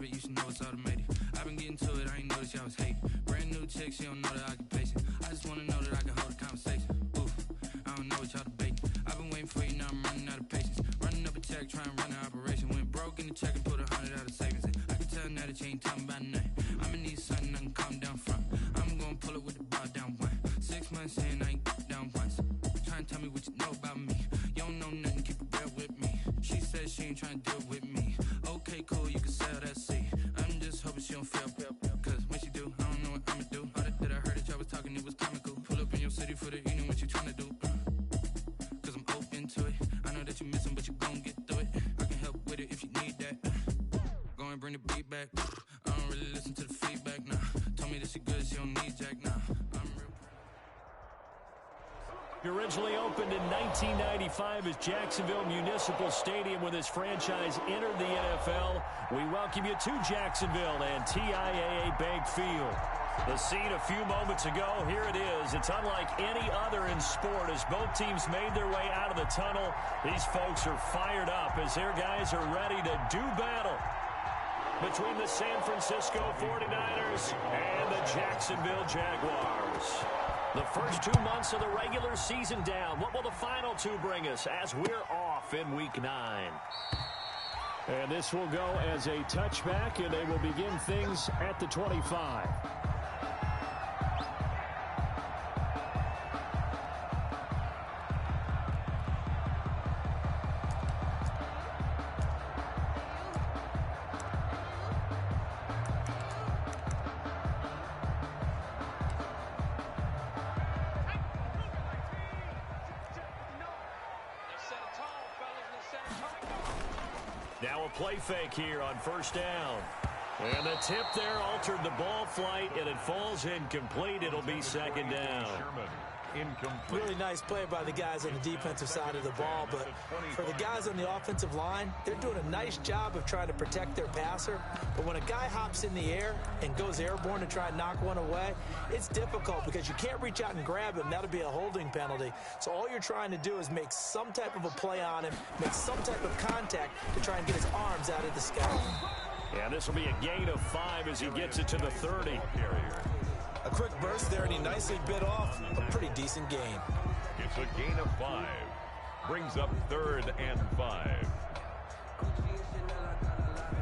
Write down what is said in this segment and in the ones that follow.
habit, you should know it's automated. I've been getting to it, I ain't noticed y'all was hating. Brand new chick, she don't know the occupation. I just wanna know that I can hold a conversation. Ooh, I don't know what y'all debating. I've been waiting for you, now I'm running out of patience. Running up a check, trying to run an operation. Went broke in the check and put 100 out of savings in. I can tell now that you ain't talking about nothing. I'ma need something I can calm down from. I'm gonna pull it with the bar down one. 6 months in, I ain't down once. Trying to tell me what you know about me. You don't know nothing, keep it real with me. She said she ain't trying to deal with me. Okay, cool, you can sell that seed. I'm just hoping she don't fail. Cause when she do, I don't know what I'ma do. All that I heard that y'all was talking, it was comical. Pull up in your city for the evening, what you trying to do? Cause I'm open to it. I know that you miss him, but you gon' get through it. I can help with it if you need that. Go and bring the beat back. I don't really listen to the feedback, nah. Told me that she good, she don't need Jack, nah. I'm real. Originally opened in 1995 as Jacksonville Municipal Stadium when this franchise entered the NFL. We welcome you to Jacksonville and TIAA Bank Field. The scene a few moments ago, here it is. It's unlike any other in sport as both teams made their way out of the tunnel. These folks are fired up as their guys are ready to do battle between the San Francisco 49ers and the Jacksonville Jaguars. The first 2 months of the regular season down. What will the final two bring us as we're off in Week 9? And this will go as a touchback, and they will begin things at the 25. Now a play fake here on first down. And the tip there altered the ball flight, and it falls incomplete. It'll be second down. Really nice play by the guys on the defensive side of the ball, but for the guys on the offensive line, they're doing a nice job of trying to protect their passer. But when a guy hops in the air and goes airborne to try and knock one away, it's difficult because you can't reach out and grab him. That'll be a holding penalty. So all you're trying to do is make some type of a play on him, make some type of contact to try and get his arms out of the sky. Yeah, this will be a gain of 5 as he gets it to the 30. A quick burst there, and he nicely bit off a pretty decent gain. It's a gain of 5. Brings up 3rd and 5.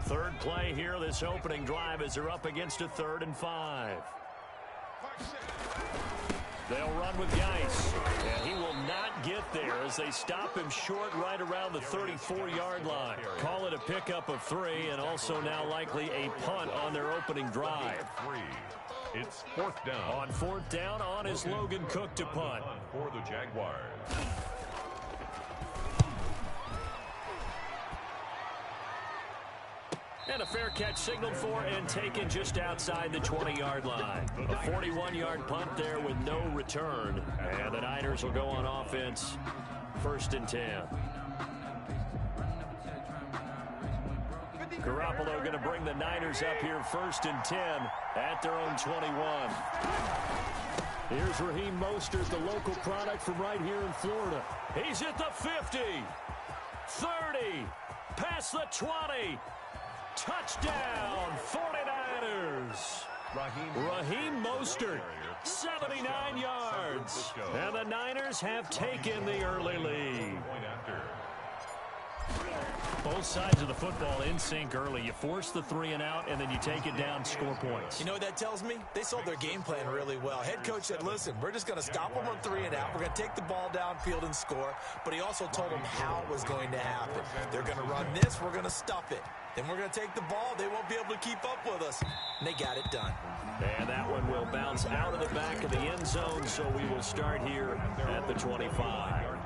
Third play here, this opening drive as they're up against a 3rd and 5. They'll run with Geis, and he will not get there as they stop him short right around the 34-yard line. Call it a pickup of 3 and also now likely a punt on their opening drive. It's 4th down. On 4th down, on is Logan Cook to punt. For the Jaguars. And a fair catch signaled for and taken just outside the 20-yard line. A 41-yard punt there with no return. And the Niners will go on offense. 1st and 10. Garoppolo going to bring the Niners up here 1st and 10 at their own 21. Here's Raheem Mostert, the local product from right here in Florida. He's at the 50, 30, past the 20. Touchdown, 49ers. Raheem Mostert, 79 yards. And the Niners have taken the early lead. Both sides of the football in sync early. You force the 3 and out, and then you take it down, score points. You know what that tells me? They sold their game plan really well. Head coach said, listen, we're just going to stop them on 3 and out. We're going to take the ball downfield and score. But he also told them how it was going to happen. They're going to run this. We're going to stuff it. Then we're going to take the ball. They won't be able to keep up with us. And they got it done. And that one will bounce out of the back of the end zone, so we will start here at the 25.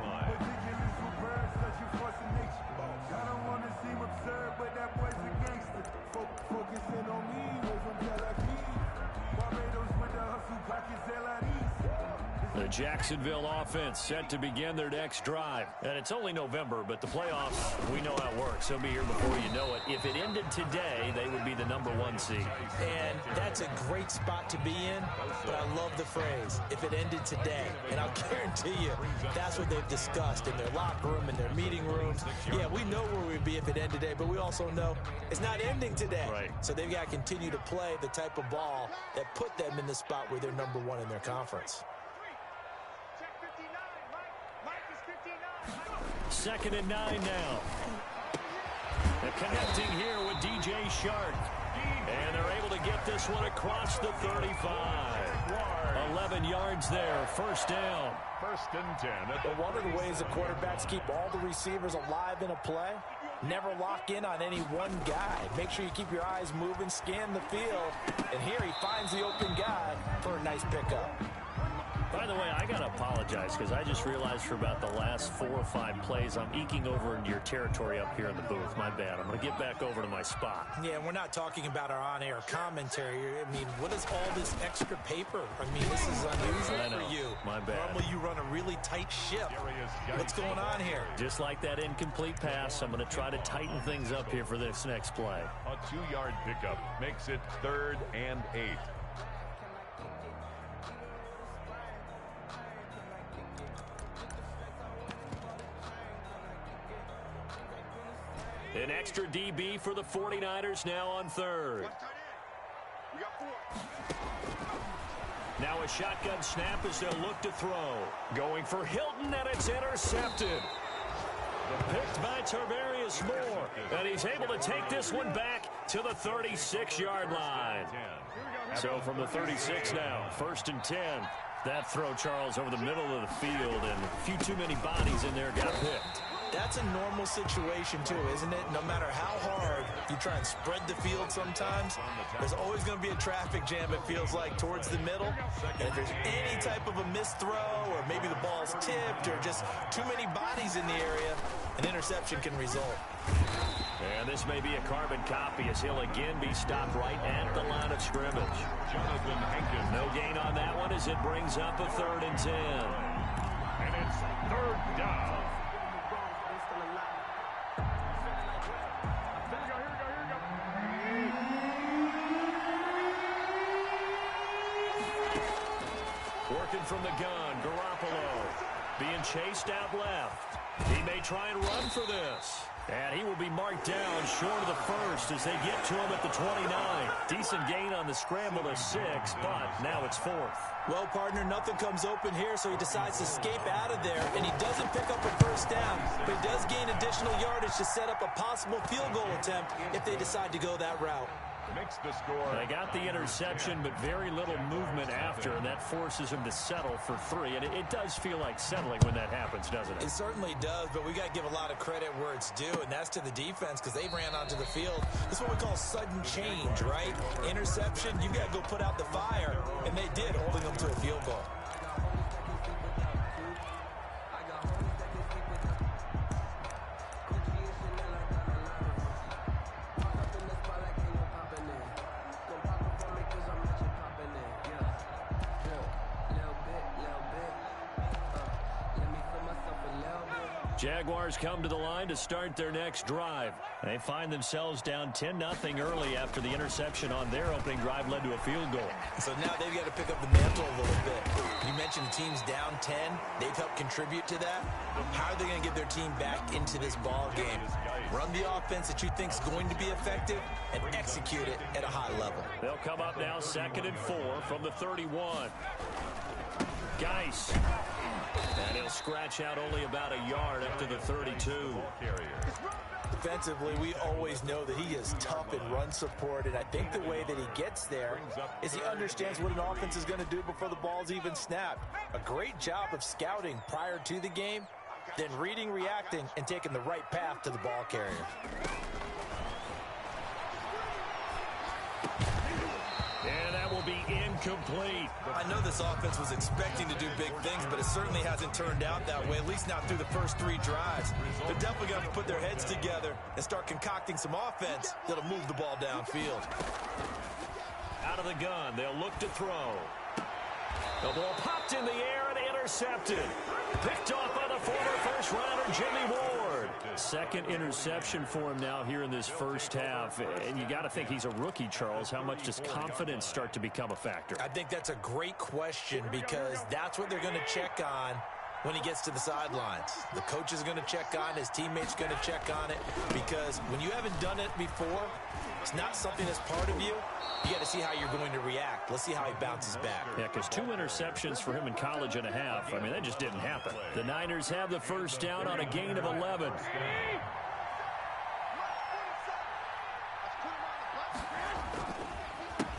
The Jacksonville offense set to begin their next drive. And it's only November, but the playoffs, we know how it works. They'll be here before you know it. If it ended today, they would be the #1 seed. And that's a great spot to be in, but I love the phrase, if it ended today. And I'll guarantee you, that's what they've discussed in their locker room, in their meeting rooms. Yeah, we know where we'd be if it ended today, but we also know it's not ending today. Right. So they've got to continue to play the type of ball that put them in the spot where they're #1 in their conference. 2nd and 9 now. They're connecting here with D.J. Shark. And they're able to get this one across the 35. 11 yards there, 1st down. 1st and 10. But one of the ways the quarterbacks keep all the receivers alive in a play, never lock in on any one guy. Make sure you keep your eyes moving, scan the field. And here he finds the open guy for a nice pickup. By the way, I got to apologize because I just realized for about the last 4 or 5 plays, I'm eking over into your territory up here in the booth. My bad. I'm going to get back over to my spot. Yeah, we're not talking about our on-air commentary. I mean, what is all this extra paper? I mean, this is unusual for you. My bad. Normally you run a really tight ship. What's going on here? Just like that incomplete pass, I'm going to try to tighten things up here for this next play. A 2-yard pickup makes it 3rd and 8. An extra DB for the 49ers now on 3rd. Now a shotgun snap as they'll look to throw. Going for Hilton, and it's intercepted. Picked by Tarvarius Moore. And he's able to take this one back to the 36-yard line. So from the 36 now, 1st and 10. That throw, Charles, over the middle of the field, and a few too many bodies in there got picked. That's a normal situation, too, isn't it? No matter how hard you try and spread the field sometimes, there's always going to be a traffic jam, it feels like, towards the middle. And if there's any type of a missed throw, or maybe the ball's tipped, or just too many bodies in the area, an interception can result. And this may be a carbon copy as he'll again be stopped right at the line of scrimmage. Jonathan Hankins. No gain on that one as it brings up a 3rd and 10. And it's 3rd down. Working from the gun, Garoppolo being chased out left. He may try and run for this. And he will be marked down short of the 1st as they get to him at the 29. Decent gain on the scramble to 6, but now it's 4th. Well, partner, nothing comes open here, so he decides to escape out of there, and he doesn't pick up a 1st down, but he does gain additional yardage to set up a possible field goal attempt if they decide to go that route. Makes the score. They got the interception, but very little movement after, and that forces him to settle for 3. And it does feel like settling when that happens, doesn't it? It certainly does, but we got to give a lot of credit where it's due, and that's to the defense because they ran onto the field. This is what we call sudden change, right? Interception, you got to go put out the fire, and they did, holding them to a field goal. Jaguars come to the line to start their next drive. They find themselves down 10-0 early after the interception on their opening drive led to a field goal. So now they've got to pick up the mantle a little bit. You mentioned the team's down 10. They've helped contribute to that. How are they going to get their team back into this ball game? Run the offense that you think is going to be effective and execute it at a high level. They'll come up now 2nd and 4 from the 31. Geis. And he'll scratch out only about a yard up to the 32. Defensively, we always know that he is tough in run support, and I think the way that he gets there is he understands what an offense is going to do before the ball's even snapped. A great job of scouting prior to the game, then reading, reacting, and taking the right path to the ball carrier. And that will be incomplete. I know this offense was expecting to do big things, but it certainly hasn't turned out that way, at least not through the first 3 drives. They're definitely going to put their heads together and start concocting some offense that'll move the ball downfield. Out of the gun, they'll look to throw. The ball popped in the air and intercepted. Picked off by the former first-rounder Jimmy Ward. Second interception for him now here in this first half. And you got to think he's a rookie, Charles. How much does confidence start to become a factor? I think that's a great question because that's what they're going to check on when he gets to the sidelines. The coach is going to check on, his teammates going to check on it, because when you haven't done it before, it's not something that's part of you. You got to see how you're going to react. Let's see how he bounces back. Yeah, because 2 interceptions for him in college and a half. I mean, that just didn't happen. The Niners have the first down on a gain of 11.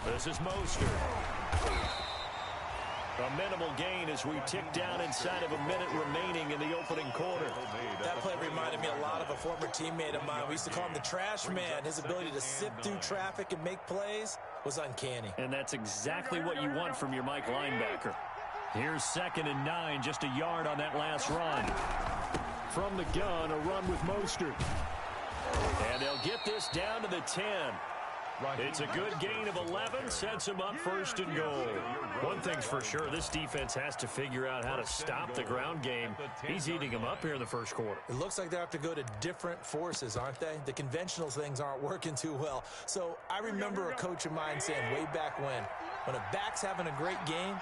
This is Mostert. A minimal gain as we tick down inside of a minute remaining in the opening quarter. That play reminded me a lot of a former teammate of mine. We used to call him the trash man. His ability to sift through traffic and make plays was uncanny. And that's exactly what you want from your Mike linebacker. Here's 2nd and 9, just a yard on that last run. From the gun, a run with Mostert. And they'll get this down to the 10. It's a good gain of 11, sets him up 1st and goal. One thing's for sure, this defense has to figure out how to stop the ground game. He's eating them up here in the first quarter. It looks like they have to go to different forces, aren't they? The conventional things aren't working too well. So I remember a coach of mine saying way back when a back's having a great game,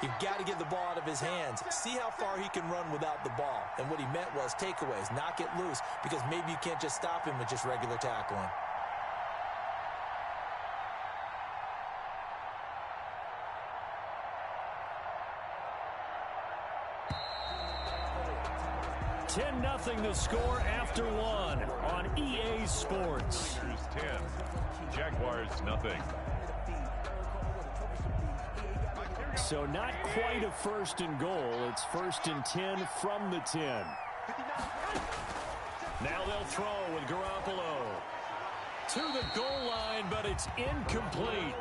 you've got to get the ball out of his hands. See how far he can run without the ball. And what he meant was takeaways, knock it loose, because maybe you can't just stop him with just regular tackling. Nothing the score after 1 on EA Sports. 10, Jaguars nothing. So not quite a 1st and goal. It's 1st and 10 from the 10. Now they'll throw with Garoppolo. To the goal line, but it's incomplete.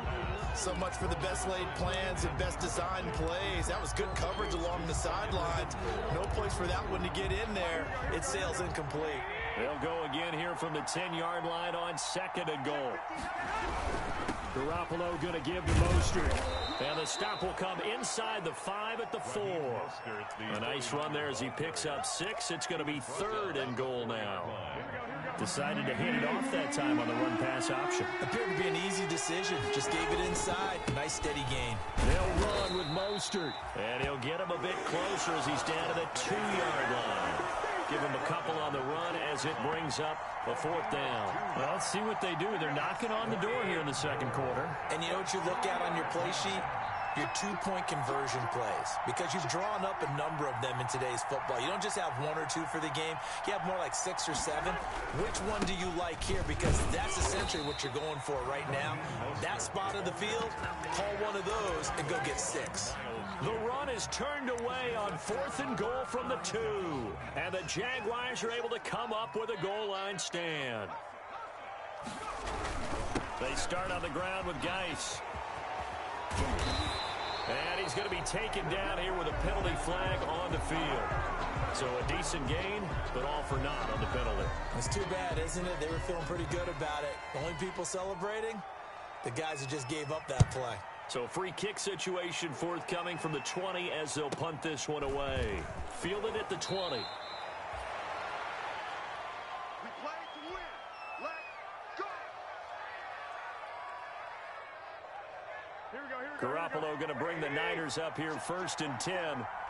So much for the best laid plans and best designed plays. That was good coverage along the sidelines. No place for that one to get in there. It sails incomplete. They'll go again here from the 10-yard line on 2nd and goal. Garoppolo going to give to Mostert. And the stop will come inside the 5 at the 4. A nice run there as he picks up 6. It's going to be 3rd and goal now. Decided to hand it off that time on the run-pass option. Appeared to be an easy decision. Just gave it inside. Nice steady gain. They'll run with Mostert. And he'll get him a bit closer as he's down to the 2-yard line. Give him a couple on the run as it brings up a 4th down. Well, let's see what they do. They're knocking on the door here in the second quarter. And you know what you look at on your play sheet? Your 2-point conversion plays, because you've drawn up a number of them in today's football. You don't just have 1 or 2 for the game. You have more like 6 or 7. Which one do you like here? Because that's essentially what you're going for right now. That spot of the field, call one of those and go get 6. The run is turned away on 4th and goal from the 2. And the Jaguars are able to come up with a goal line stand. They start on the ground with Geis. And he's going to be taken down here with a penalty flag on the field. So a decent gain, but all for naught on the penalty. It's too bad, isn't it? They were feeling pretty good about it. The only people celebrating, the guys who just gave up that play. So free kick situation forthcoming from the 20 as they'll punt this one away. Fielded at the 20. Garoppolo going to bring the Niners up here 1st and 10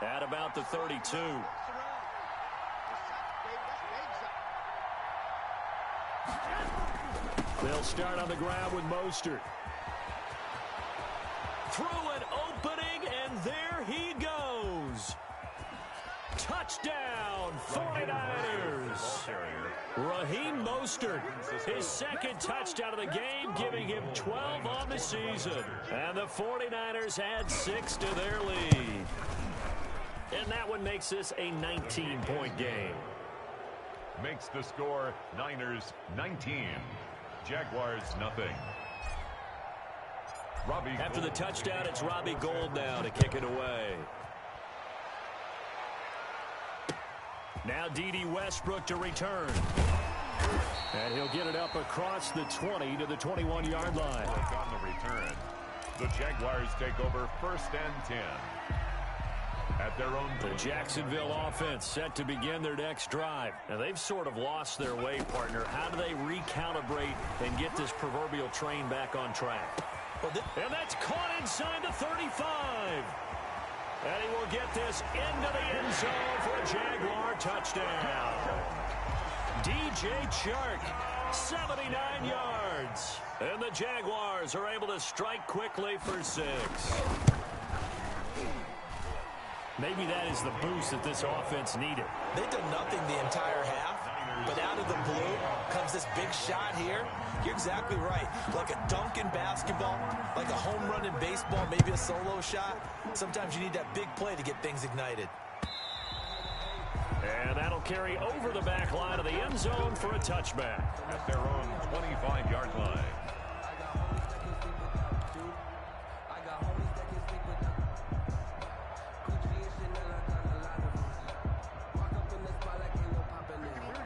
at about the 32. They'll start on the ground with Mostert. Through an opening, and there he goes. Touchdown, 49ers. Raheem Mostert, his 2nd touchdown of the game, giving him 12 on the season. And the 49ers add 6 to their lead. And that one makes this a 19-point game. Makes the score Niners 19, Jaguars nothing. Robbie After Gould. the touchdown, it's Robbie Gould now to kick it away. Now D.D. Westbrook to return. And he'll get it up across the 20 to the 21-yard line. On the return. The Jaguars take over 1st and 10. At their own The Jacksonville offense set to begin their next drive. Now, they've sort of lost their way, partner. How do they recalibrate and get this proverbial train back on track? And that's caught inside the 35. And he will get this into the end zone for a Jaguar touchdown. DJ Chark, 79 yards. And the Jaguars are able to strike quickly for 6. Maybe that is the boost that this offense needed. They did nothing the entire half, but out of the blue comes this big shot here. You're exactly right. Like a dunk in basketball, like a home run in baseball, maybe a solo shot. Sometimes you need that big play to get things ignited. And that'll carry over the back line of the end zone for a touchback. At their own 25-yard line.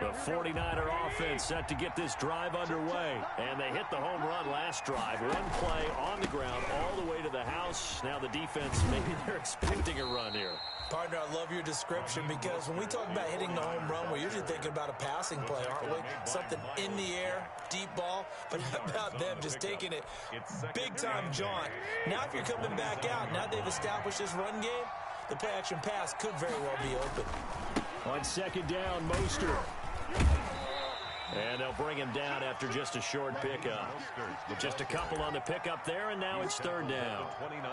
The 49er offense set to get this drive underway. And they hit the home run last drive. One play on the ground all the way to the house. Now the defense, maybe they're expecting a run here. Partner, I love your description because when we talk about hitting the home run, we're usually thinking about a passing play, aren't we? Something in the air, deep ball, but how about them just taking it big-time jaunt. Now if you're coming back out, now they've established this run game, the play-action pass could very well be open. On 2nd down, Mostert. And they'll bring him down after just a short pickup. Just a couple on the pickup there, and now it's 3rd down.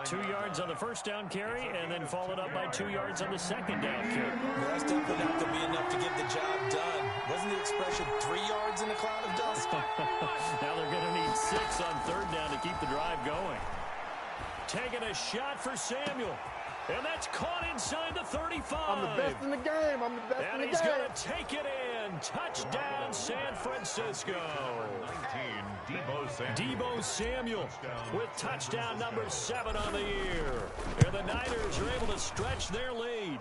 2 yards on the 1st down carry, and then followed up by 2 yards on the 2nd down carry. Well, that's definitely not going to be enough to get the job done. Wasn't the expression 3 yards in a cloud of dust? Now they're going to need 6 on 3rd down to keep the drive going. Taking a shot for Samuel. And that's caught inside the 35. I'm the best in the game. I'm the best in the game. And he's going to take it in. Touchdown, San Francisco. 19, Deebo Samuel with touchdown number 7 on the year. And the Niners are able to stretch their lead.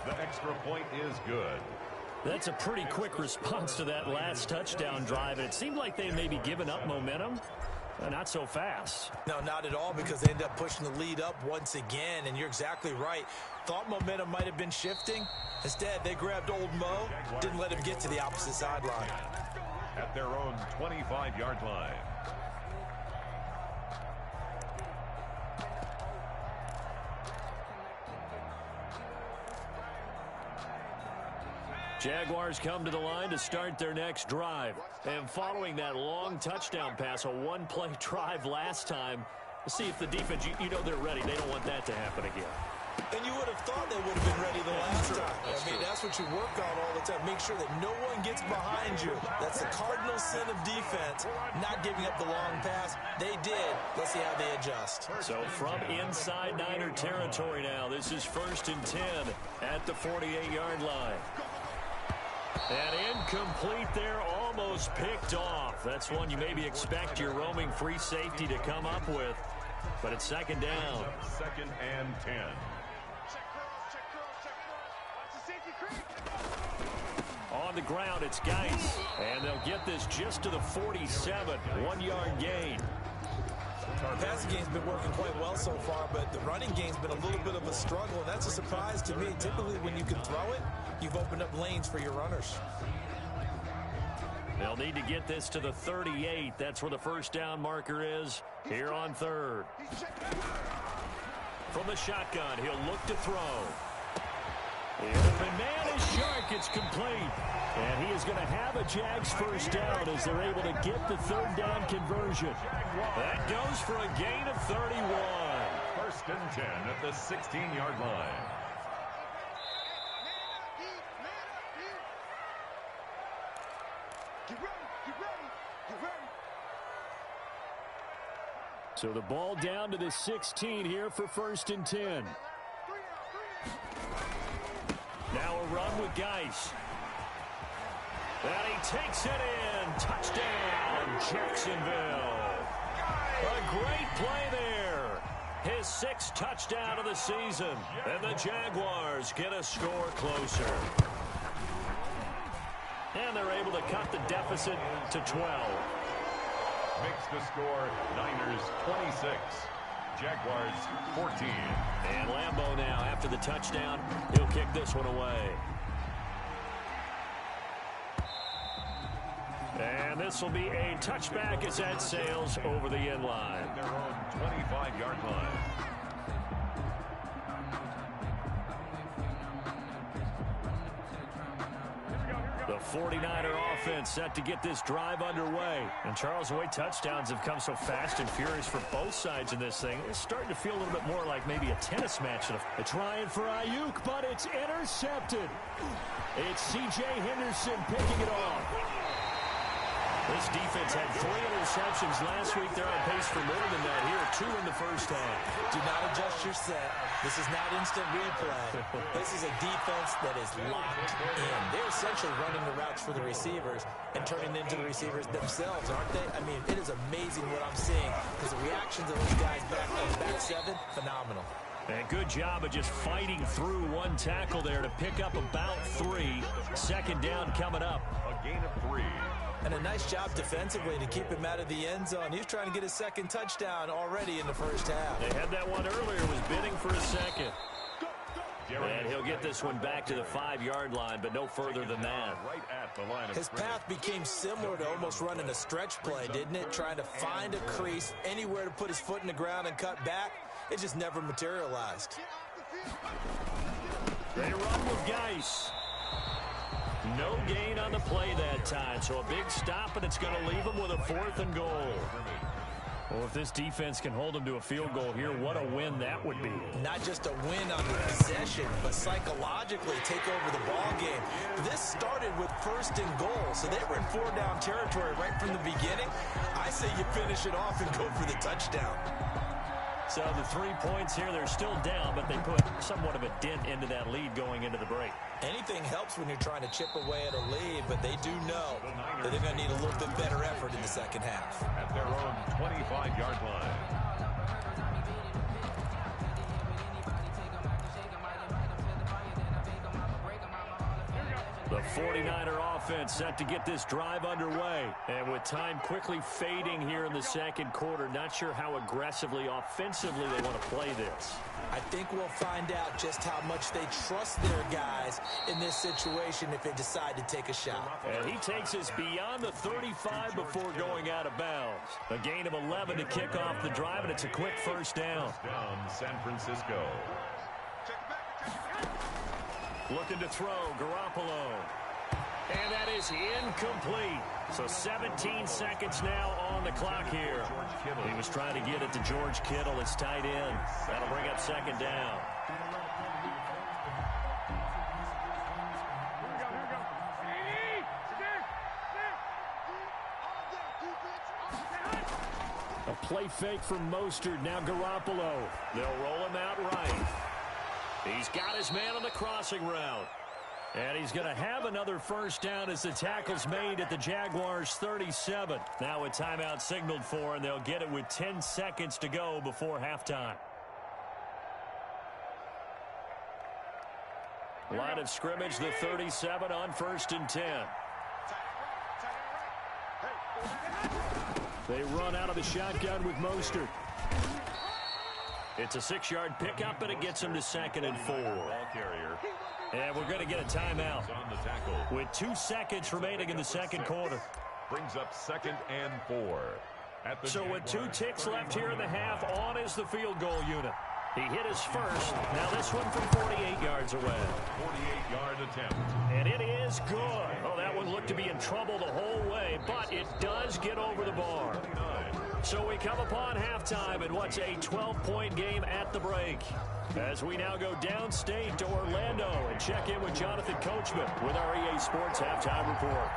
The extra point is good. That's a pretty quick response to that last touchdown drive. And it seemed like they maybe given up momentum. Not so fast. No, not at all, because they ended up pushing the lead up once again, and you're exactly right. Thought momentum might have been shifting. Instead, they grabbed old Mo, didn't let him get to the opposite sideline. At their own 25-yard line. Jaguars come to the line to start their next drive. And following that long touchdown pass, a one-play drive last time, let's see if the defense, you know they're ready. They don't want that to happen again. And you would have thought they would have been ready the last time. I mean, that's what you work on all the time. Make sure that no one gets behind you. That's the cardinal sin of defense, not giving up the long pass. They did. Let's see how they adjust. So from inside Niner territory now, this is 1st and 10 at the 48-yard line. And incomplete there, almost picked off. That's one you maybe expect your roaming free safety to come up with. But it's 2nd down. 2nd and 10. On the ground, it's Geis. And they'll get this just to the 47. 1-yard gain. The passing game's been working quite well so far, but the running game's been a little bit of a struggle, and that's a surprise to me. Typically, when you can throw it, you've opened up lanes for your runners. They'll need to get this to the 38. That's where the 1st down marker is here on 3rd. From the shotgun, he'll look to throw. The open man is Chark. It's complete. And he is going to have a Jags 1st down as they're able to get the 3rd down conversion. That goes for a gain of 31. 1st and 10 at the 16-yard line. So the ball down to the 16 here for 1st and 10. Now a run with Geis. And he takes it in. Touchdown, Jacksonville. A great play there. His 6th touchdown of the season. And the Jaguars get a score closer. And they're able to cut the deficit to 12. Makes the score Niners 26, Jaguars 14. And Lambeau now, after the touchdown, he'll kick this one away. And this will be a touchback as that sails over the end line. Their own 25-yard line. The 49er offense set to get this drive underway. And Charles, the way touchdowns have come so fast and furious for both sides in this thing, it's starting to feel a little bit more like maybe a tennis match. A trying for Ayuk, but it's intercepted. It's C.J. Henderson picking it off. This defense had 3 interceptions last week. They're on pace for more than that here. 2 in the first half. Do not adjust your set. This is not instant replay. This is a defense that is locked in. They're essentially running the routes for the receivers and turning into the receivers themselves, aren't they? I mean, it is amazing what I'm seeing because the reactions of those guys back on the back 7, phenomenal. And good job of just fighting through one tackle there to pick up about 3. Second down coming up. A gain of 3. And a nice job defensively to keep him out of the end zone. He was trying to get his second touchdown already in the first half. They had that one earlier, was bidding for a second. And he'll get this one back to the 5-yard line, but no further than that. Right at the line of His path became similar to almost running a stretch play, didn't it? Trying to find a crease, anywhere to put his foot in the ground and cut back. It just never materialized. They run with Geis. No gain on the play that time, so a big stop, and it's going to leave them with a 4th and goal. Well, if this defense can hold them to a field goal here, what a win that would be. Not just a win on the possession, but psychologically take over the ball game. This started with 1st and goal, so they were in 4-down territory right from the beginning. I say you finish it off and go for the touchdown. So the 3 points here, they're still down, but they put somewhat of a dent into that lead going into the break. Anything helps when you're trying to chip away at a lead, but they do know that they're going to need a little bit better effort in the second half. At their own 25-yard line. The 49er offense set to get this drive underway. And with time quickly fading here in the second quarter, not sure how aggressively, offensively they want to play this. I think we'll find out just how much they trust their guys in this situation if they decide to take a shot. And he takes us beyond the 35 before going out of bounds. A gain of 11 to kick off the drive, and it's a quick first down. Down San Francisco. Looking to throw, Garoppolo. And that is incomplete. So 17 seconds now on the clock here. He was trying to get it to George Kittle, his tight end. That'll bring up second down. A play fake from Mostert. Now Garoppolo. They'll roll him out right. He's got his man on the crossing route. And he's going to have another first down as the tackle's made at the Jaguars' 37. Now a timeout signaled for, and they'll get it with 10 seconds to go before halftime. Line of scrimmage, the 37 on 1st and 10. They run out of the shotgun with Mostert. It's a 6-yard pickup, and it gets him to 2nd and 4. Ball carrier. And we're going to get a timeout On the tackle. with 2 seconds remaining in the second quarter. Brings up 2nd and 4. At the So with 2 ticks left here in the half, on is the field goal unit. He hit his first. Now this one from 48 yards away. 48-yard attempt. And it is good. Oh, that one looked to be in trouble the whole way, but it does get over the bar. So we come upon halftime in what's a 12-point game at the break. As we now go downstate to Orlando and check in with Jonathan Coachman with our EA Sports Halftime Report.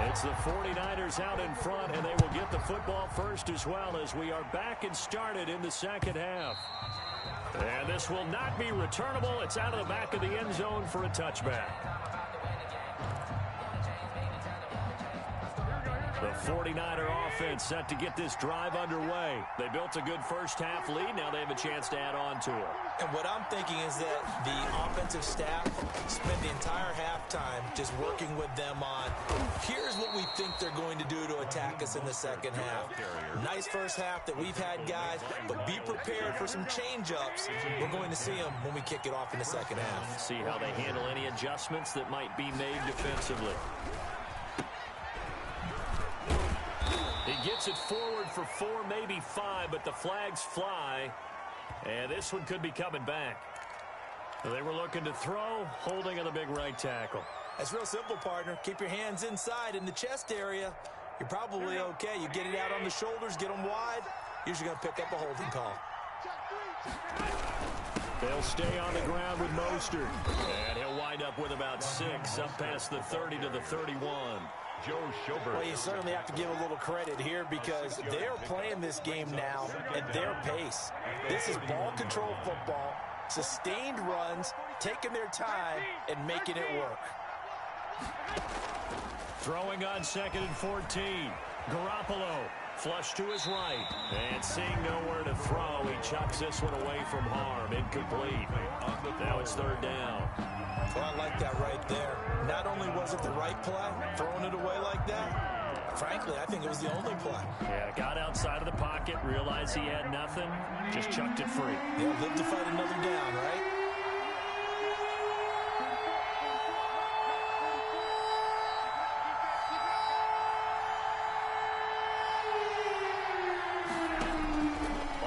It's the 49ers out in front, and they will get the football first as well as we are back and started in the second half. And this will not be returnable. It's out of the back of the end zone for a touchback. The 49er offense set to get this drive underway. They built a good first-half lead. Now they have a chance to add on to it. And what I'm thinking is that the offensive staff spent the entire halftime just working with them on, here's what we think they're going to do to attack us in the second half. Nice first half that we've had, guys, but be prepared for some change-ups. We're going to see them when we kick it off in the second half. See how they handle any adjustments that might be made defensively. He gets it forward for 4, maybe 5, but the flags fly. And this one could be coming back. They were looking to throw, holding on the big right tackle. That's real simple, partner. Keep your hands inside in the chest area. You're probably okay. You get it out on the shoulders, get them wide. Usually going to pick up a holding call. They'll stay on the ground with Mostert. And he'll wind up with about 6, up past the 30 to the 31. Joe Schobert. Well, you certainly have to give a little credit here because they're playing this game now at their pace. This is ball control football, sustained runs, taking their time, and making it work. Throwing on 2nd and 14. Garoppolo flush to his right. And seeing nowhere to throw, he chucks this one away from harm. Incomplete. Now it's 3rd down. Well, I like that right there. Not only was it the right play, throwing it away like that, frankly, I think it was the only play. Yeah, got outside of the pocket, realized he had nothing, just chucked it free. He'll live to fight another down, right?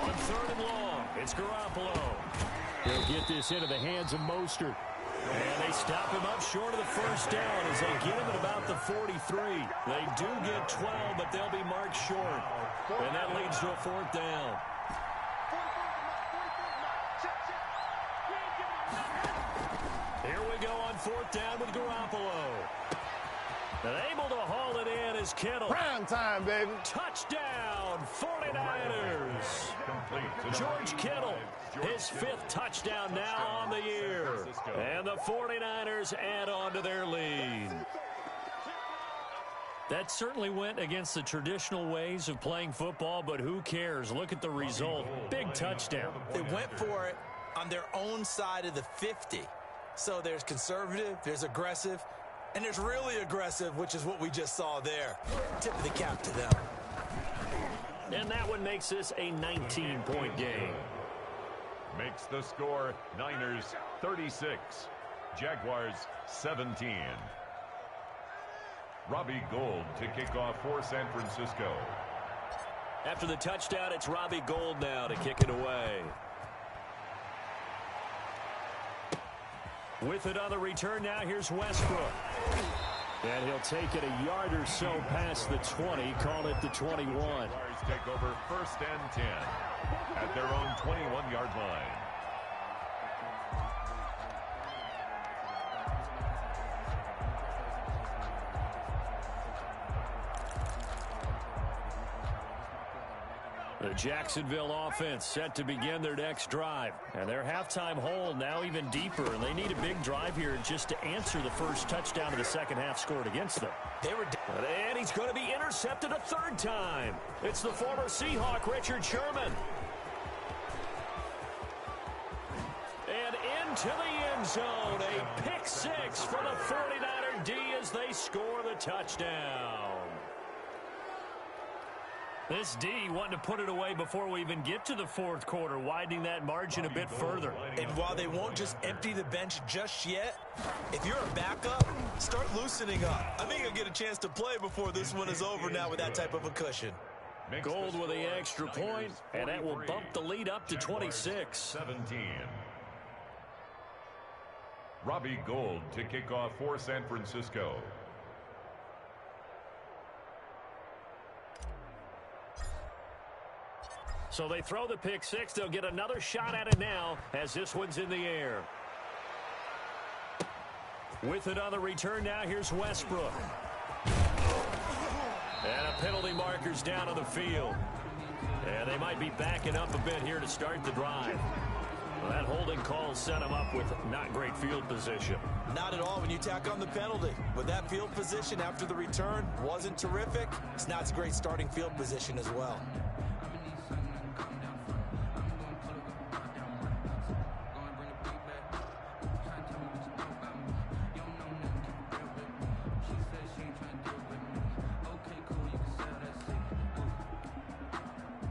On 3rd and long, it's Garoppolo. He'll get this into the hands of Mostert. And they stop him up short of the first down as they get him at about the 43. They do get 12, but they'll be marked short. And that leads to a 4th down. Here we go on 4th down with Garoppolo. And able to haul it in is Kittle. Prime time, baby. Touchdown, 49ers. George Kittle, his 5th touchdown now on the year. And the 49ers add on to their lead. That certainly went against the traditional ways of playing football, but who cares? Look at the result. Big touchdown. They went for it on their own side of the 50. So there's conservative, there's aggressive, and there's really aggressive, which is what we just saw there. Tip of the cap to them. And that one makes this a 19-point game. Makes the score Niners 36, Jaguars 17. Robbie Gould to kick off for San Francisco. After the touchdown, it's Robbie Gould now to kick it away. With it on the return now, here's Westbrook. And he'll take it a yard or so past the 20, call it the 21. Jaguars take over 1st and 10 at their own 21-yard line. The Jacksonville offense set to begin their next drive. And their halftime hole now even deeper. And they need a big drive here just to answer the first touchdown of the second half scored against them. And he's going to be intercepted a 3rd time. It's the former Seahawk, Richard Sherman. And into the end zone. A pick 6 for the 49er D as they score the touchdown. This D wanting to put it away before we even get to the 4th quarter, widening that margin a bit further. And while they won't just empty the bench just yet, if you're a backup, start loosening up. I think you'll get a chance to play before this one is over now with that type of a cushion. Gould with the extra point, and that will bump the lead up to 26. 17. Robbie Gould to kick off for San Francisco. So they throw the pick 6. They'll get another shot at it now as this one's in the air. With it on the return now, here's Westbrook. And a penalty marker's down on the field. And they might be backing up a bit here to start the drive. Well, that holding call set him up with not great field position. Not at all when you tack on the penalty. But that field position after the return wasn't terrific. It's not a great starting field position as well.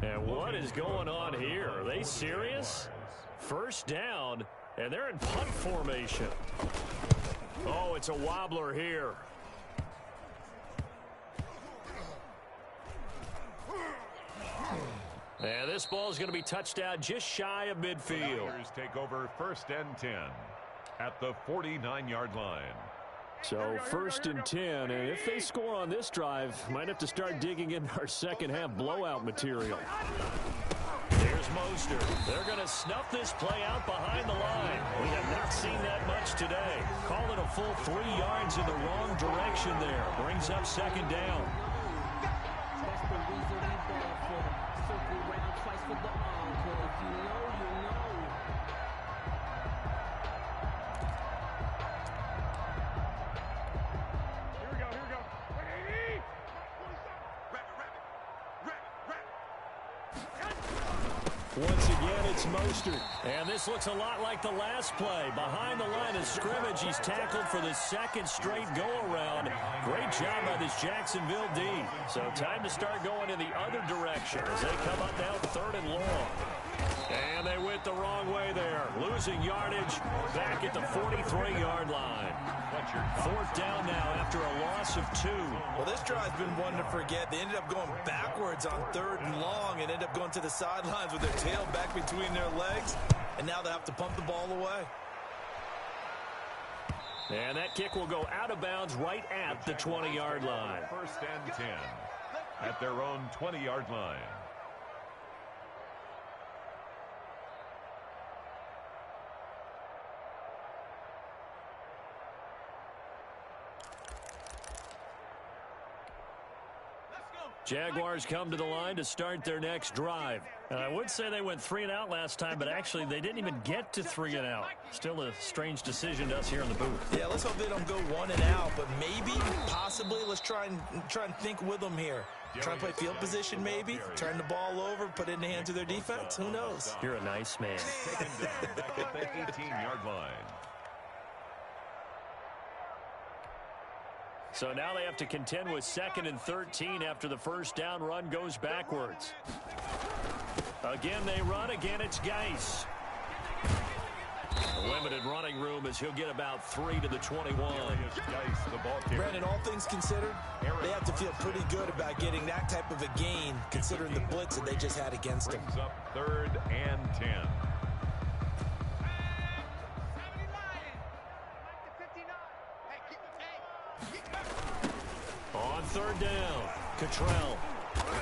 And what is going on here? Are they serious? First down, and they're in punt formation. Oh, it's a wobbler here. And this ball is going to be touched out just shy of midfield. Take over 1st and 10 at the 49-yard line. So 1st and 10, and if they score on this drive, might have to start digging in our second half blowout material. There's Mostert. They're going to snuff this play out behind the line. We have not seen that much today. Call it a full 3 yards in the wrong direction there. Brings up 2nd down. Once again, it's Mostert. And this looks a lot like the last play. Behind the line of scrimmage, he's tackled for the 2nd straight go-around. Great job by this Jacksonville D. So time to start going in the other direction as they come up now 3rd and long. And they went the wrong way there. Losing yardage back at the 43-yard line. 4th down now after a loss of 2. Well, this drive's been one to forget. They ended up going backwards on 3rd and long and ended up going to the sidelines with their tail back between their legs. And now they have to pump the ball away. And that kick will go out of bounds right at the 20-yard line. 1st and 10 at their own 20-yard line. Jaguars come to the line to start their next drive. And I would say they went 3 and out last time, but actually they didn't even get to 3 and out. Still a strange decision to us here in the booth. Yeah, let's hope they don't go 1 and out, but maybe, possibly, let's try and think with them here. Try and play field position maybe, turn the ball over, put it in the hands of their defense. Who knows? You're a nice man. Taken down back at the 18-yard line. So now they have to contend with 2nd and 13 after the first down run goes backwards. Again, they run. Again, it's Geis. Limited running room as he'll get about 3 to the 21. Brandon, all things considered, they have to feel pretty good about getting that type of a gain considering the blitz that they just had against them. Brings up 3rd and 10. On 3rd down, Cottrell.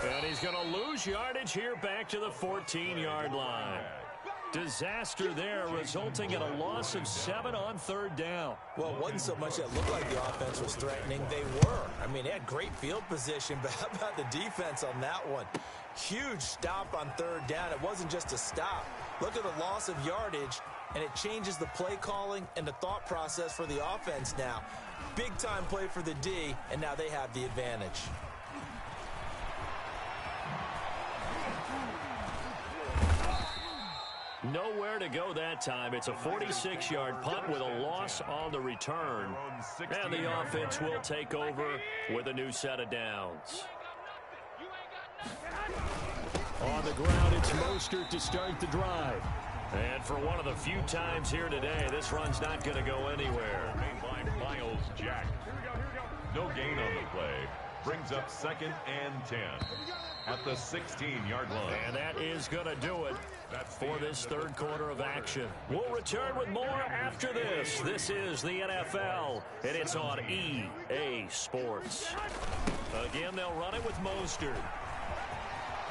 And he's going to lose yardage here back to the 14-yard line. Disaster there, resulting in a loss of 7 on 3rd down. Well, it wasn't so much that looked like the offense was threatening. They were. I mean, they had great field position, but how about the defense on that one? Huge stop on 3rd down. It wasn't just a stop. Look at the loss of yardage, and it changes the play calling and the thought process for the offense now. Big-time play for the D, and now they have the advantage. Nowhere to go that time. It's a 46-yard punt with a loss on the return. And the offense will take over with a new set of downs. On the ground, it's Mostert to start the drive. And for one of the few times here today, this run's not going to go anywhere. Made by Myles Jack. No gain on the play. Brings up 2nd and 10 at the 16-yard line. And that is going to do it for this 3rd quarter of action. We'll return with more after this. This is the NFL, and it's on EA Sports. Again, they'll run it with Mostert.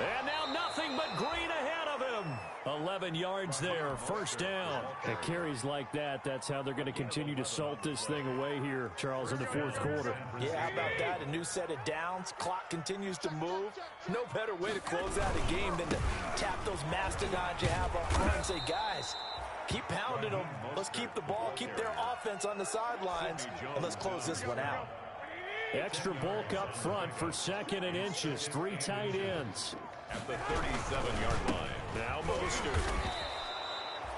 And now nothing but green ahead of him. 11 yards there, 1st down. At carries like that, that's how they're going to continue to salt this thing away here, Charles, in the 4th quarter. Yeah, how about that? A new set of downs. Clock continues to move. No better way to close out a game than to tap those mastodons you have up front and say, guys, Keep pounding them. Let's keep the ball, keep their offense on the sidelines, and let's close this one out. Extra bulk up front for 2nd and inches. 3 tight ends. At the 37-yard line. Now Mostert.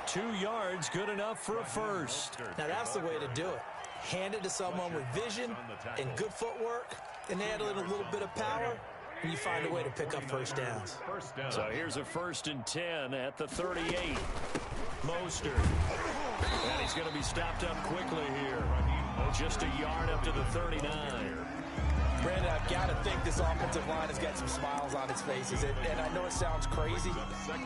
2 yards, good enough for a first. Now that's the way to do it. Hand it to someone with vision and good footwork, and add in a little bit of power, and you find a way to pick up first downs. So here's a 1st and 10 at the 38. Mostert. And he's going to be stopped up quickly here. Just a yard up to the 39. Brandon, I've got to think this offensive line has got some smiles on its faces. And I know it sounds crazy,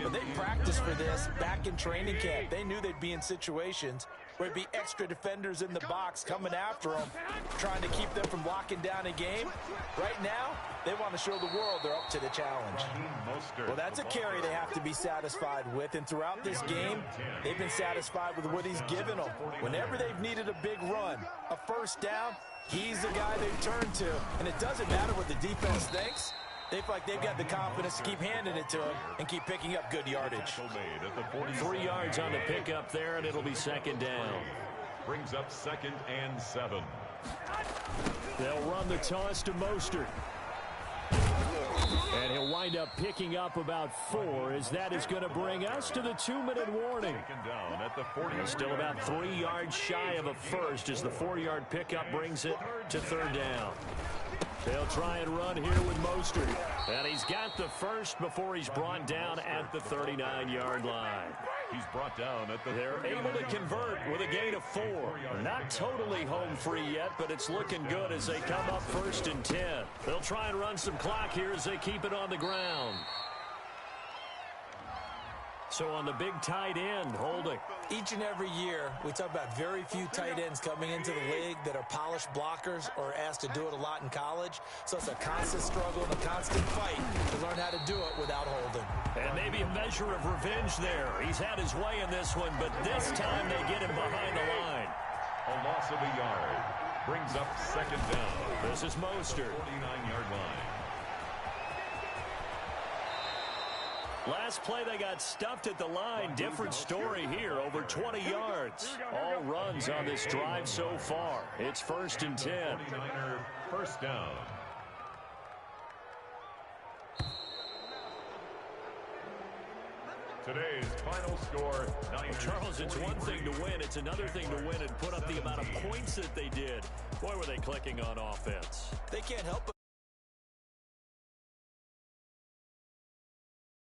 but they practiced for this back in training camp. They knew they'd be in situations where there'd be extra defenders in the box coming after them, trying to keep them from locking down a game. Right now, they want to show the world they're up to the challenge. Well, that's a carry they have to be satisfied with, and throughout this game, they've been satisfied with what he's given them. Whenever they've needed a big run, a first down, he's the guy they turn to, and it doesn't matter what the defense thinks. They feel like they've got the confidence to keep handing it to him and keep picking up good yardage. 3 yards on the pickup there, and it'll be 2nd down. Brings up 2nd and 7. They'll run the toss to Mostert. And he'll wind up picking up about 4, as that is going to bring us to the 2-minute warning. Still about 3 yards shy of a first as the 4-yard pickup brings it to 3rd down. They'll try and run here with Mostert. And he's got the first before he's brought down at the 39-yard line. He's brought down at the They're able to convert with a gain of 4. Not totally home free yet, but it's looking good as they come up 1st and 10. They'll try and run some clock here as they keep it on the ground. So on the big tight end, holding. Each and every year, we talk about very few tight ends coming into the league that are polished blockers or asked to do it a lot in college. So it's a constant struggle and a constant fight to learn how to do it without holding. And maybe a measure of revenge there. He's had his way in this one, but this time they get him behind the line. A loss of a yard. Brings up 2nd down. This is Mostert. 49-yard line. Last play, they got stuffed at the line. Different story here, over 20 yards. All runs on this drive so far. It's 1st and 10. 49er first down. Today's final score, Niners. Charles, it's one thing to win. It's another thing to win and put up the amount of points that they did. Boy, were they clicking on offense. They can't help it.